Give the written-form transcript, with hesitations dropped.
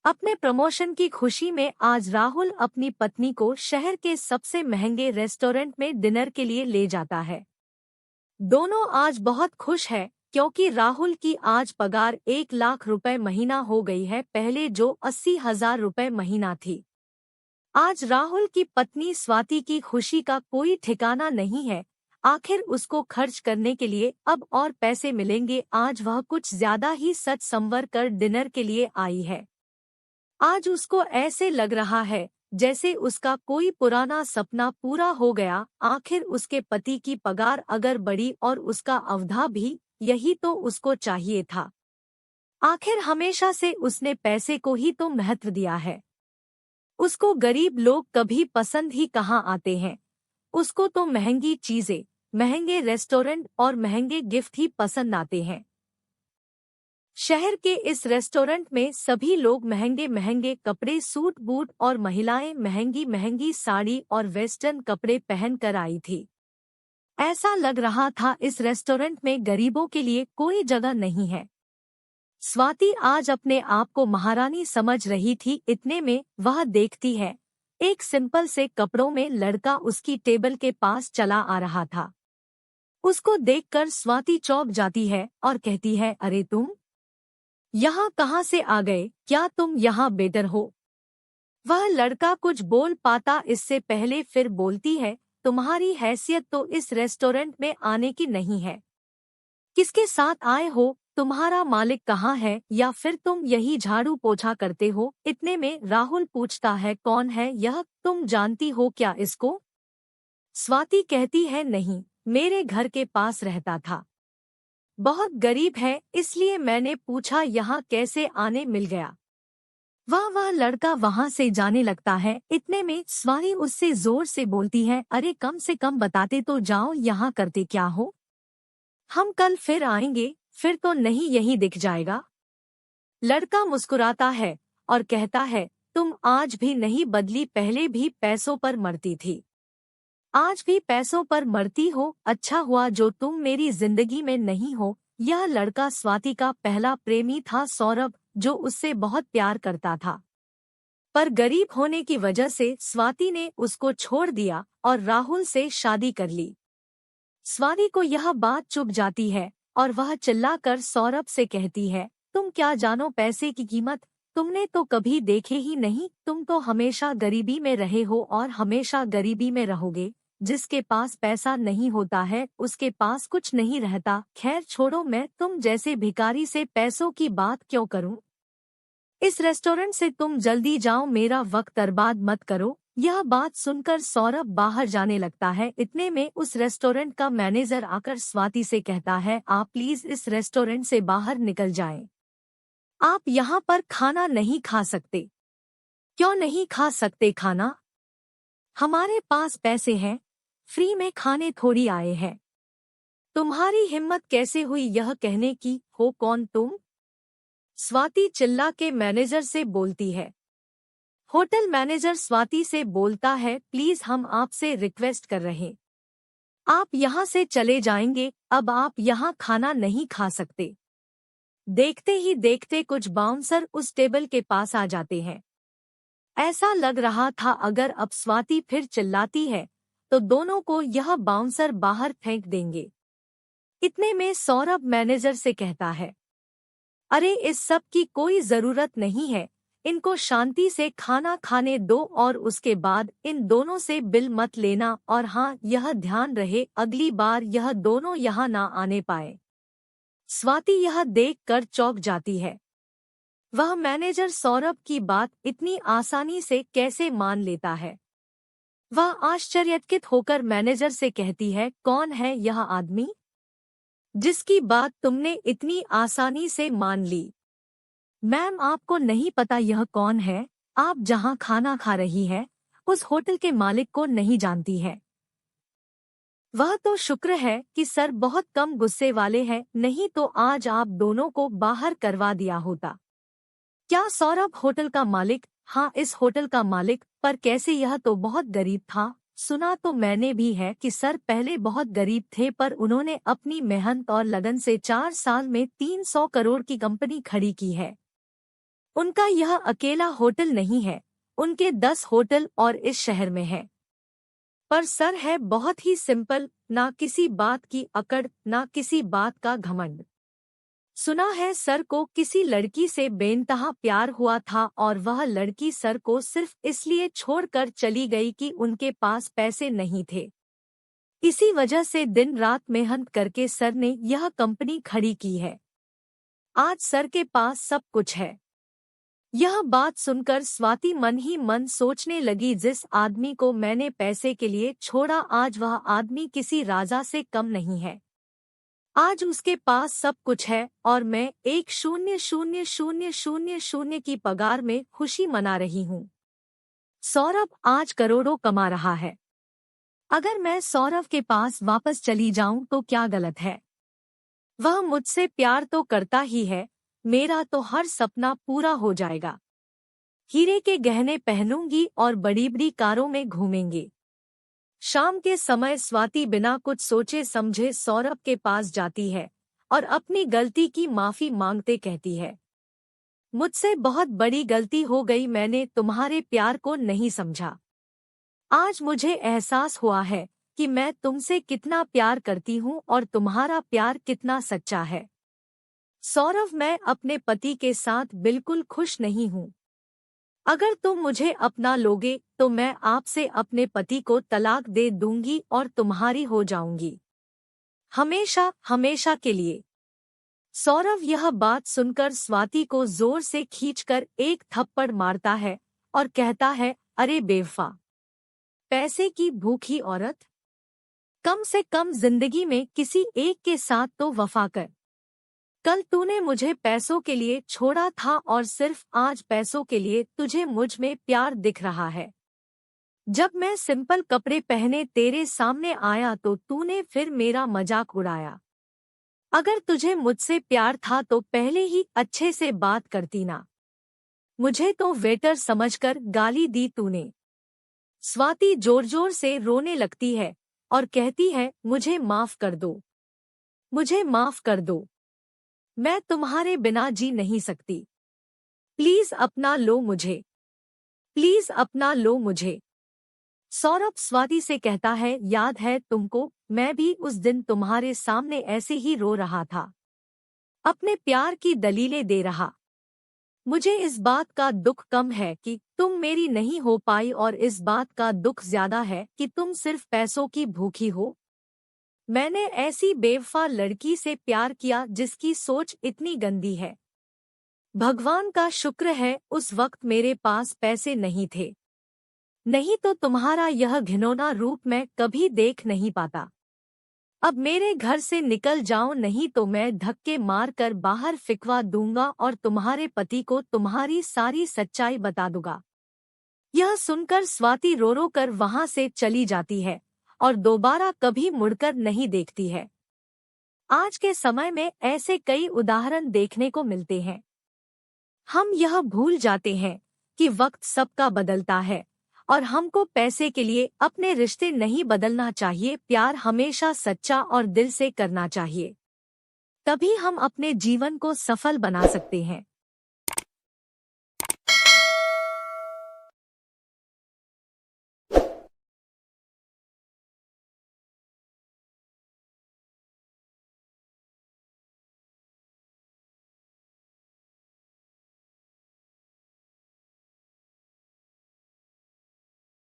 अपने प्रमोशन की खुशी में आज राहुल अपनी पत्नी को शहर के सबसे महंगे रेस्टोरेंट में डिनर के लिए ले जाता है। दोनों आज बहुत खुश है क्योंकि राहुल की आज पगार 1 लाख रुपए महीना हो गई है, पहले जो 80,000 रुपए महीना थी। आज राहुल की पत्नी स्वाति की खुशी का कोई ठिकाना नहीं है। आखिर उसको खर्च करने के लिए अब और पैसे मिलेंगे। आज वह कुछ ज्यादा ही सच संवर कर डिनर के लिए आई है। आज उसको ऐसे लग रहा है जैसे उसका कोई पुराना सपना पूरा हो गया। आखिर उसके पति की पगार अगर बढ़ी और उसका अवधा भी, यही तो उसको चाहिए था। आखिर हमेशा से उसने पैसे को ही तो महत्व दिया है। उसको गरीब लोग कभी पसंद ही कहाँ आते हैं। उसको तो महंगी चीजें, महंगे रेस्टोरेंट और महंगे गिफ्ट ही पसंद आते हैं। शहर के इस रेस्टोरेंट में सभी लोग महंगे महंगे कपड़े, सूट बूट और महिलाएं महंगी महंगी साड़ी और वेस्टर्न कपड़े पहन कर आई थी। ऐसा लग रहा था इस रेस्टोरेंट में गरीबों के लिए कोई जगह नहीं है। स्वाति आज अपने आप को महारानी समझ रही थी। इतने में वह देखती है एक सिंपल से कपड़ों में लड़का उसकी टेबल के पास चला आ रहा था। उसको देखकर स्वाति चौंक जाती है और कहती है, अरे तुम यहाँ कहाँ से आ गए? क्या तुम यहाँ बेटर हो? वह लड़का कुछ बोल पाता इससे पहले फिर बोलती है, तुम्हारी हैसियत तो इस रेस्टोरेंट में आने की नहीं है। किसके साथ आए हो? तुम्हारा मालिक कहाँ है? या फिर तुम यही झाड़ू पोछा करते हो? इतने में राहुल पूछता है, कौन है यह? तुम जानती हो क्या इसको? स्वाति कहती है, नहीं, मेरे घर के पास रहता था। बहुत गरीब है इसलिए मैंने पूछा यहाँ कैसे आने मिल गया। वह लड़का वहाँ से जाने लगता है। इतने में स्वाति उससे जोर से बोलती है, अरे कम से कम बताते तो जाओ, यहाँ करते क्या हो? हम कल फिर आएंगे, फिर तो नहीं यही दिख जाएगा। लड़का मुस्कुराता है और कहता है, तुम आज भी नहीं बदली, पहले भी पैसों पर मरती थी, आज भी पैसों पर मरती हो। अच्छा हुआ जो तुम मेरी जिंदगी में नहीं हो। यह लड़का स्वाति का पहला प्रेमी था, सौरभ, जो उससे बहुत प्यार करता था। पर गरीब होने की वजह से स्वाति ने उसको छोड़ दिया और राहुल से शादी कर ली। स्वाति को यह बात चुभ जाती है और वह चिल्लाकर सौरभ से कहती है, तुम क्या जानो पैसे की कीमत? तुमने तो कभी देखे ही नहीं। तुम तो हमेशा गरीबी में रहे हो और हमेशा गरीबी में रहोगे। जिसके पास पैसा नहीं होता है उसके पास कुछ नहीं रहता। खैर छोड़ो, मैं तुम जैसे भिखारी से पैसों की बात क्यों करूं? इस रेस्टोरेंट से तुम जल्दी जाओ, मेरा वक्त बर्बाद मत करो। यह बात सुनकर सौरभ बाहर जाने लगता है। इतने में उस रेस्टोरेंट का मैनेजर आकर स्वाति से कहता है, आप प्लीज इस रेस्टोरेंट से बाहर निकल जाएं। आप यहाँ पर खाना नहीं खा सकते। क्यों नहीं खा सकते खाना? हमारे पास पैसे हैं, फ्री में खाने थोड़ी आए हैं। तुम्हारी हिम्मत कैसे हुई यह कहने की? हो कौन तुम? स्वाति चिल्ला के मैनेजर से बोलती है। होटल मैनेजर स्वाति से बोलता है, प्लीज हम आपसे रिक्वेस्ट कर रहे, आप यहाँ से चले जाएंगे, अब आप यहाँ खाना नहीं खा सकते। देखते ही देखते कुछ बाउंसर उस टेबल के पास आ जाते हैं। ऐसा लग रहा था अगर अब स्वाति फिर चिल्लाती है तो दोनों को यह बाउंसर बाहर फेंक देंगे। इतने में सौरभ मैनेजर से कहता है, अरे इस सब की कोई जरूरत नहीं है, इनको शांति से खाना खाने दो और उसके बाद इन दोनों से बिल मत लेना। और हाँ, यह ध्यान रहे अगली बार यह दोनों यहाँ ना आने पाए। स्वाति यह देखकर चौंक जाती है। वह मैनेजर सौरभ की बात इतनी आसानी से कैसे मान लेता है। वह आश्चर्यचकित होकर मैनेजर से कहती है, कौन है यह आदमी जिसकी बात तुमने इतनी आसानी से मान ली? मैम, आपको नहीं पता यह कौन है? आप जहां खाना खा रही है उस होटल के मालिक को नहीं जानती है? वह तो शुक्र है कि सर बहुत कम गुस्से वाले हैं, नहीं तो आज आप दोनों को बाहर करवा दिया होता। क्या सौरभ होटल का मालिक? हाँ, इस होटल का मालिक। पर कैसे? यह तो बहुत गरीब था। सुना तो मैंने भी है कि सर पहले बहुत गरीब थे, पर उन्होंने अपनी मेहनत और लगन से 4 साल में 300 करोड़ की कंपनी खड़ी की है। उनका यह अकेला होटल नहीं है, उनके 10 होटल और इस शहर में है। पर सर है बहुत ही सिंपल, ना किसी बात की अकड़, ना किसी बात का घमंड। सुना है सर को किसी लड़की से बेइंतहा प्यार हुआ था और वह लड़की सर को सिर्फ इसलिए छोड़कर चली गई कि उनके पास पैसे नहीं थे। इसी वजह से दिन रात मेहनत करके सर ने यह कंपनी खड़ी की है। आज सर के पास सब कुछ है। यह बात सुनकर स्वाति मन ही मन सोचने लगी, जिस आदमी को मैंने पैसे के लिए छोड़ा आज वह आदमी किसी राजा से कम नहीं है। आज उसके पास सब कुछ है और मैं 1,000,000 की पगार में खुशी मना रही हूँ। सौरभ आज करोड़ों कमा रहा है। अगर मैं सौरभ के पास वापस चली जाऊं तो क्या गलत है? वह मुझसे प्यार तो करता ही है, मेरा तो हर सपना पूरा हो जाएगा। हीरे के गहने पहनूंगी और बड़ी बड़ी कारों में घूमेंगे। शाम के समय स्वाति बिना कुछ सोचे समझे सौरभ के पास जाती है और अपनी गलती की माफी मांगते कहती है, मुझसे बहुत बड़ी गलती हो गई, मैंने तुम्हारे प्यार को नहीं समझा। आज मुझे एहसास हुआ है कि मैं तुमसे कितना प्यार करती हूँ और तुम्हारा प्यार कितना सच्चा है। सौरभ, मैं अपने पति के साथ बिल्कुल खुश नहीं हूँ। अगर तुम मुझे अपना लोगे तो मैं आपसे अपने पति को तलाक दे दूंगी और तुम्हारी हो जाऊंगी, हमेशा हमेशा के लिए। सौरभ यह बात सुनकर स्वाति को जोर से खींचकर एक थप्पड़ मारता है और कहता है, अरे बेवफा, पैसे की भूखी औरत, कम से कम जिंदगी में किसी एक के साथ तो वफा कर। कल तूने मुझे पैसों के लिए छोड़ा था और सिर्फ आज पैसों के लिए तुझे मुझ में प्यार दिख रहा है। जब मैं सिंपल कपड़े पहने तेरे सामने आया तो तूने फिर मेरा मजाक उड़ाया। अगर तुझे मुझसे प्यार था तो पहले ही अच्छे से बात करती ना। मुझे तो वेटर समझकर गाली दी तूने। स्वाति जोर जोर से रोने लगती है और कहती है, मुझे माफ कर दो, मुझे माफ कर दो, मैं तुम्हारे बिना जी नहीं सकती। प्लीज अपना लो मुझे, प्लीज अपना लो मुझे। सौरभ स्वाति से कहता है, याद है तुमको, मैं भी उस दिन तुम्हारे सामने ऐसे ही रो रहा था, अपने प्यार की दलीलें दे रहा। मुझे इस बात का दुख कम है कि तुम मेरी नहीं हो पाई और इस बात का दुख ज्यादा है कि तुम सिर्फ पैसों की भूखी हो। मैंने ऐसी बेवफा लड़की से प्यार किया जिसकी सोच इतनी गंदी है। भगवान का शुक्र है उस वक्त मेरे पास पैसे नहीं थे, नहीं तो तुम्हारा यह घिनौना रूप मैं कभी देख नहीं पाता। अब मेरे घर से निकल जाओ, नहीं तो मैं धक्के मार कर बाहर फिकवा दूंगा और तुम्हारे पति को तुम्हारी सारी सच्चाई बता दूंगा। यह सुनकर स्वाति रो रो कर वहां से चली जाती है और दोबारा कभी मुड़कर नहीं देखती है। आज के समय में ऐसे कई उदाहरण देखने को मिलते हैं। हम यह भूल जाते हैं कि वक्त सबका बदलता है और हमको पैसे के लिए अपने रिश्ते नहीं बदलना चाहिए। प्यार हमेशा सच्चा और दिल से करना चाहिए, तभी हम अपने जीवन को सफल बना सकते हैं।